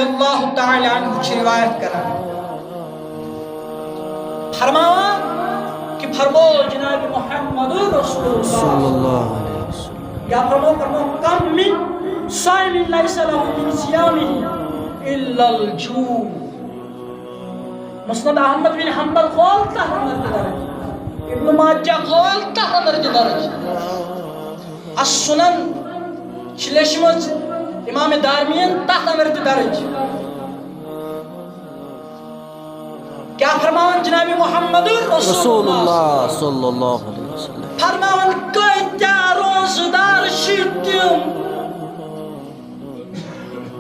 اللہ تعالی عنہ چھ روایت کرا فرماوا کہ فرمو جناب محمد رسول اللہ یا فرمو کم من صائم لیس له من صیامه الا الجوع مسند احمد بن حنبل قول تحت درج ابن ماجہ قول تحت درج السنن چلشمز امام دارمین تحت درج کیا فرمان جناب محمد رسول اللہ صلی اللہ علیہ وسلم فرمان کیتیا روزدار چھتیم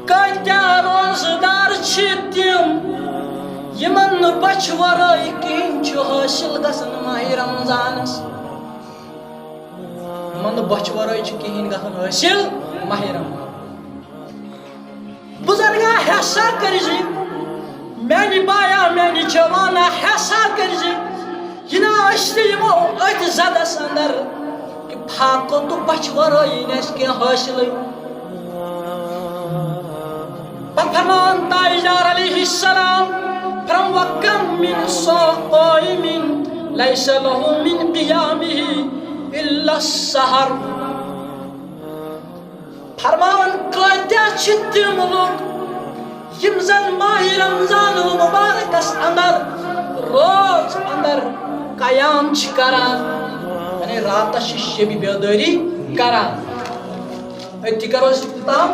کیتیا روزدار چھتیم یمن بچ ورائی کین چھ حاصل گژھن ماہ رمضانس یمن بچ ورائی چھ کین گژھن حاصل ماہ رمضان بزرگا حصہ کرزی میانی بایا میانی جوانا حصہ کرزی ینا اشتی یمو ات زدس اندر کہ پھاکو تو بچ ورائی نیس کی حاصل فرمان تائجار علیہ السلام فرم وکم من صائم لیس له من قیامه الا السحر فرمان کتیا چھتیم لوگ یم زن ماہ رمضان المبارک اس اندر روز اندر قیام چھ کران یعنی رات شب بیداری کران اتی کرو استتام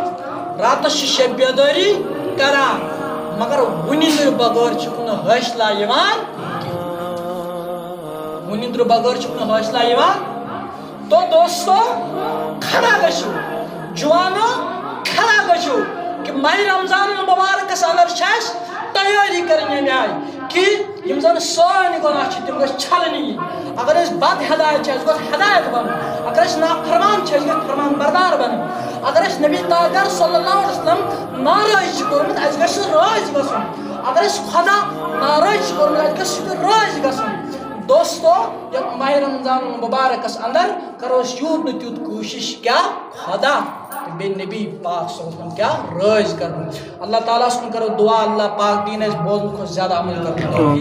رات شب بیداری کران مگر ونیندر بغیر چھکن حوصلہ یوان ونیندر بغیر چھکن حوصلہ یوان تو دوستو کھڑا گشو جوانو کھڑا گشو کہ ماہ رمضان المبارک اندر چھس تیاری کرنے میں آئی کہ یم زن سانی گناہ چھ تم گژھِ چھلنی اگر اس بد ہدایت چھ اس گژھِ ہدایت بن اگر اس نافرمان چھ اس گژھِ فرمان بردار بن اگر اس نبی تاجر صلی اللہ علیہ وسلم ناراض کورمت اس گژھِ راض گژھن اگر اس خدا ناراض کورمت اس گژھِ راض گژھن دوستو یک ماہ رمضان المبارک اندر کرو یوت نہ تیوت کوشش کیا خدا بے نبی پاک صلی اللہ علیہ وسلم کیا راض کرنا اللہ تعالیٰ سے کرو دعا اللہ پاک دین اس بوزن کو زیادہ عمل کرنا